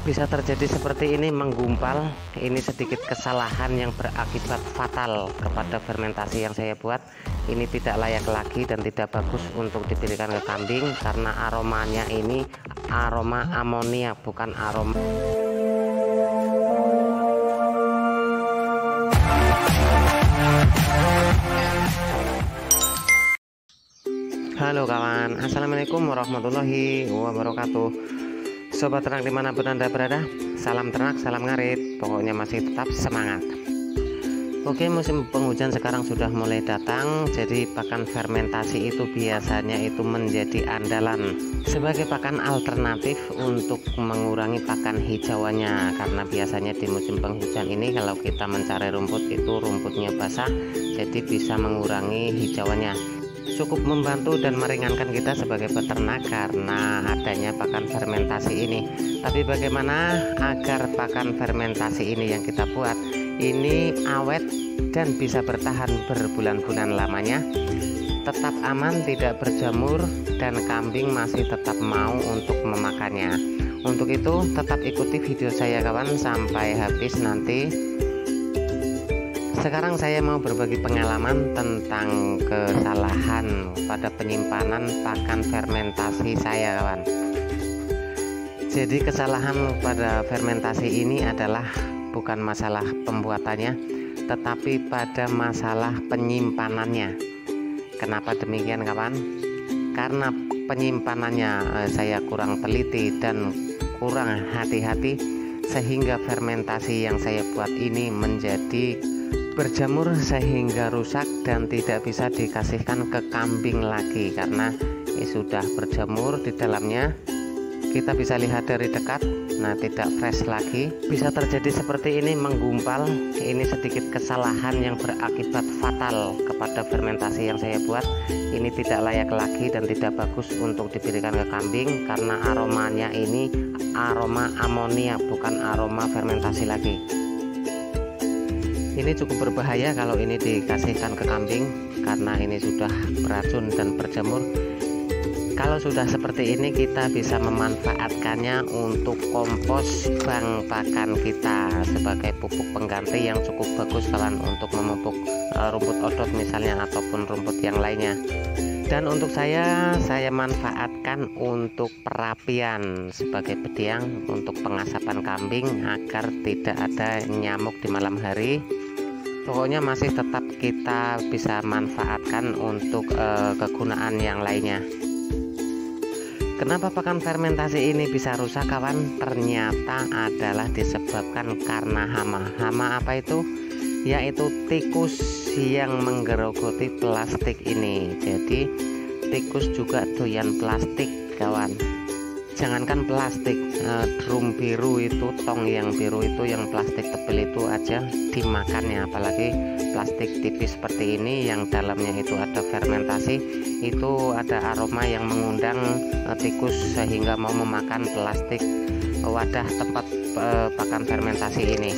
Bisa terjadi seperti ini, menggumpal. Ini sedikit kesalahan yang berakibat fatal kepada fermentasi yang saya buat. Ini tidak layak lagi dan tidak bagus untuk diberikan ke kambing karena aromanya ini aroma amonia, bukan aroma. Halo kawan, assalamualaikum warahmatullahi wabarakatuh. Sobat ternak dimanapun Anda berada, salam ternak, salam ngarit, pokoknya masih tetap semangat. Oke, musim penghujan sekarang sudah mulai datang, jadi pakan fermentasi itu biasanya itu menjadi andalan sebagai pakan alternatif untuk mengurangi pakan hijauannya, karena biasanya di musim penghujan ini kalau kita mencari rumput itu rumputnya basah, jadi bisa mengurangi hijauannya. Cukup membantu dan meringankan kita sebagai peternak karena adanya pakan fermentasi ini. Tapi bagaimana agar pakan fermentasi ini yang kita buat ini awet dan bisa bertahan berbulan-bulan lamanya, tetap aman, tidak berjamur, dan kambing masih tetap mau untuk memakannya. Untuk itu tetap ikuti video saya kawan sampai habis nanti. Sekarang saya mau berbagi pengalaman tentang kesalahan pada penyimpanan pakan fermentasi saya kawan. Jadi kesalahan pada fermentasi ini adalah bukan masalah pembuatannya, tetapi pada masalah penyimpanannya. Kenapa demikian kawan? Karena penyimpanannya saya kurang teliti dan kurang hati-hati, sehingga fermentasi yang saya buat ini menjadi berjamur sehingga rusak dan tidak bisa dikasihkan ke kambing lagi karena sudah berjamur di dalamnya. Kita bisa lihat dari dekat, nah tidak fresh lagi. Bisa terjadi seperti ini, menggumpal. Ini sedikit kesalahan yang berakibat fatal kepada fermentasi yang saya buat. Ini tidak layak lagi dan tidak bagus untuk diberikan ke kambing karena aromanya ini aroma amonia, bukan aroma fermentasi lagi. Ini cukup berbahaya kalau ini dikasihkan ke kambing karena ini sudah beracun dan berjamur. Kalau sudah seperti ini kita bisa memanfaatkannya untuk kompos bank pakan kita sebagai pupuk pengganti yang cukup bagus kawan untuk memupuk rumput odot misalnya ataupun rumput yang lainnya. Dan untuk saya manfaatkan untuk perapian sebagai bediang untuk pengasapan kambing agar tidak ada nyamuk di malam hari. Pokoknya masih tetap kita bisa manfaatkan untuk kegunaan yang lainnya. Kenapa pakan fermentasi ini bisa rusak kawan? Ternyata adalah disebabkan karena hama. Hama apa itu? Yaitu tikus yang menggerogoti plastik ini. Jadi tikus juga doyan plastik kawan. Jangankan plastik, drum biru itu, tong yang biru itu, yang plastik tebal itu aja dimakannya. Apalagi plastik tipis seperti ini yang dalamnya itu ada fermentasi, itu ada aroma yang mengundang tikus sehingga mau memakan plastik wadah tempat pakan fermentasi ini.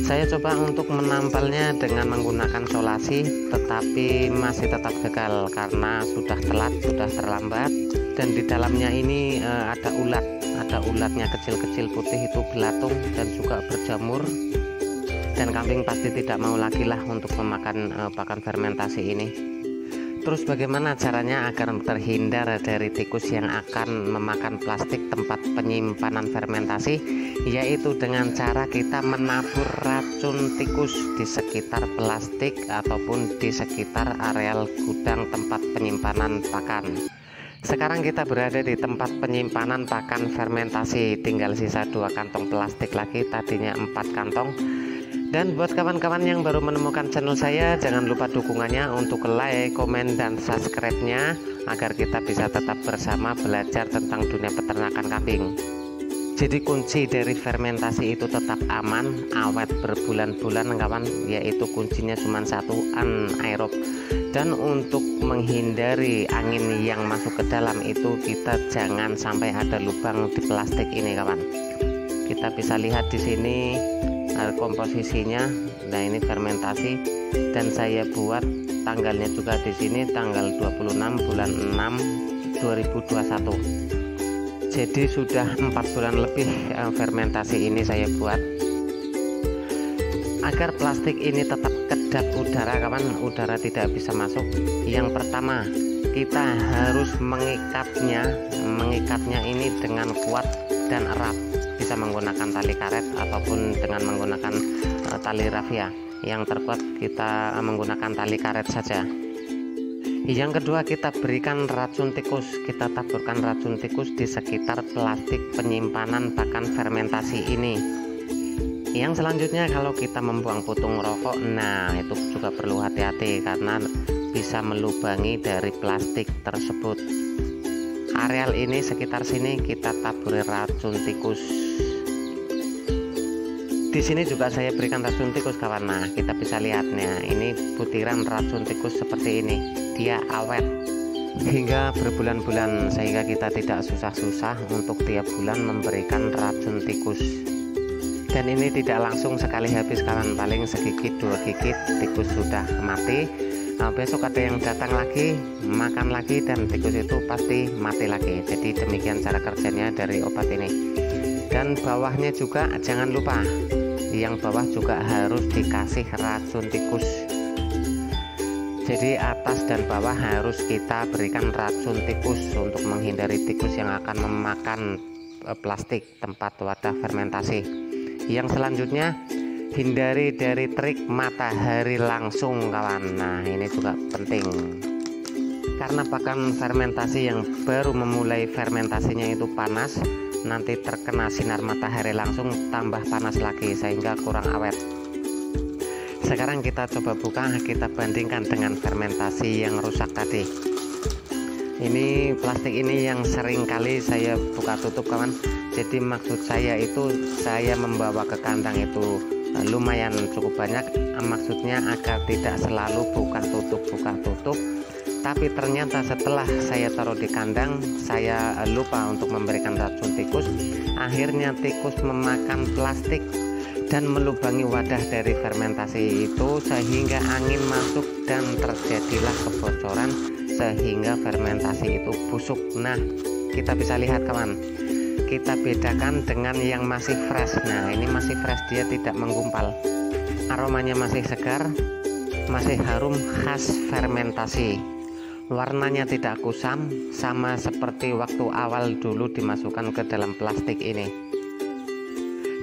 Saya coba untuk menampalnya dengan menggunakan solasi, tetapi masih tetap gagal karena sudah telat, sudah terlambat. Dan di dalamnya ini ada ulatnya kecil-kecil putih itu belatung dan juga berjamur. Dan kambing pasti tidak mau lagi lah untuk memakan pakan fermentasi ini. Terus bagaimana caranya agar terhindar dari tikus yang akan memakan plastik tempat penyimpanan fermentasi? Yaitu dengan cara kita menabur racun tikus di sekitar plastik ataupun di sekitar areal gudang tempat penyimpanan pakan. Sekarang kita berada di tempat penyimpanan pakan fermentasi, tinggal sisa 2 kantong plastik lagi, tadinya 4 kantong. Dan buat kawan-kawan yang baru menemukan channel saya, jangan lupa dukungannya untuk like, komen, dan subscribe-nya agar kita bisa tetap bersama belajar tentang dunia peternakan kambing. Jadi kunci dari fermentasi itu tetap aman, awet berbulan-bulan kawan, yaitu kuncinya cuma satu, anaerob. Dan untuk menghindari angin yang masuk ke dalam itu kita jangan sampai ada lubang di plastik ini kawan. Kita bisa lihat di sini komposisinya. Nah ini fermentasi dan saya buat tanggalnya juga di sini tanggal 26 bulan 6 2021. Jadi sudah 4 bulan lebih fermentasi ini saya buat. Agar plastik ini tetap kedap udara kawan, udara tidak bisa masuk. Yang pertama, kita harus mengikatnya ini dengan kuat dan erat. Bisa menggunakan tali karet ataupun dengan menggunakan tali rafia. Yang terkuat kita menggunakan tali karet saja. Yang kedua, kita berikan racun tikus. Kita taburkan racun tikus di sekitar plastik penyimpanan pakan fermentasi ini. Yang selanjutnya, kalau kita membuang putung rokok, nah itu juga perlu hati-hati karena bisa melubangi dari plastik tersebut. Areal ini sekitar sini kita taburi racun tikus. Di sini juga saya berikan racun tikus kawan. Nah, kita bisa lihatnya, ini butiran racun tikus seperti ini. Dia awet hingga berbulan-bulan sehingga kita tidak susah-susah untuk tiap bulan memberikan racun tikus. Dan ini tidak langsung sekali habis kawan, paling segigit 2 gigit tikus sudah mati. Nah, besok ada yang datang lagi, makan lagi, dan tikus itu pasti mati lagi. Jadi demikian cara kerjanya dari obat ini. Dan bawahnya juga jangan lupa, yang bawah juga harus dikasih racun tikus. Jadi atas dan bawah harus kita berikan racun tikus untuk menghindari tikus yang akan memakan plastik tempat wadah fermentasi. Yang selanjutnya, hindari dari trik matahari langsung kawan. Nah, ini juga penting karena pakan fermentasi yang baru memulai fermentasinya itu panas, nanti terkena sinar matahari langsung tambah panas lagi sehingga kurang awet. Sekarang kita coba buka, kita bandingkan dengan fermentasi yang rusak tadi. Ini plastik ini yang sering kali saya buka tutup kawan. Jadi maksud saya itu, saya membawa ke kandang itu lumayan cukup banyak. Maksudnya agar tidak selalu buka tutup. Tapi ternyata setelah saya taruh di kandang, saya lupa untuk memberikan racun tikus. Akhirnya tikus memakan plastik dan melubangi wadah dari fermentasi itu sehingga angin masuk dan terjadilah kebocoran sehingga fermentasi itu busuk. Nah, kita bisa lihat kawan, kita bedakan dengan yang masih fresh. Nah, ini masih fresh, dia tidak menggumpal, aromanya masih segar, masih harum khas fermentasi, warnanya tidak kusam, sama seperti waktu awal dulu dimasukkan ke dalam plastik ini.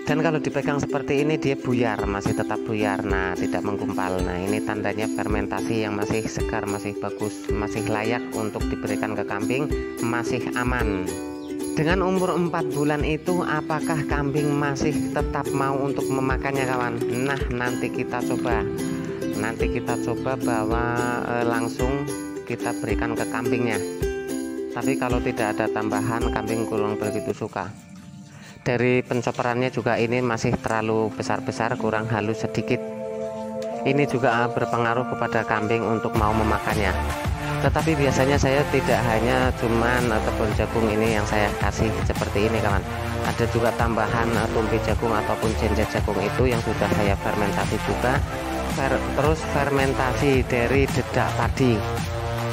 Dan kalau dipegang seperti ini dia buyar, masih tetap buyar, nah tidak menggumpal. Nah, ini tandanya fermentasi yang masih segar, masih bagus, masih layak untuk diberikan ke kambing, masih aman. Dengan umur 4 bulan itu, apakah kambing masih tetap mau untuk memakannya kawan? Nah, nanti kita coba bawa langsung kita berikan ke kambingnya. Tapi kalau tidak ada tambahan, kambing kurang begitu suka. Dari pencoperannya juga ini masih terlalu besar-besar, kurang halus sedikit. Ini juga berpengaruh kepada kambing untuk mau memakannya. Tetapi biasanya saya tidak hanya cuman tepung jagung ini yang saya kasih seperti ini kawan. Ada juga tambahan tumpi jagung ataupun jenjak jagung itu yang sudah saya fermentasi juga. Terus fermentasi dari dedak padi.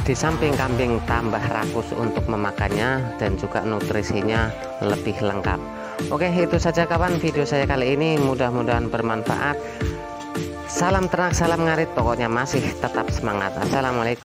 Di samping kambing tambah rakus untuk memakannya dan juga nutrisinya lebih lengkap. Oke, itu saja kawan video saya kali ini, mudah-mudahan bermanfaat. Salam ternak, salam ngarit, pokoknya masih tetap semangat. Assalamualaikum.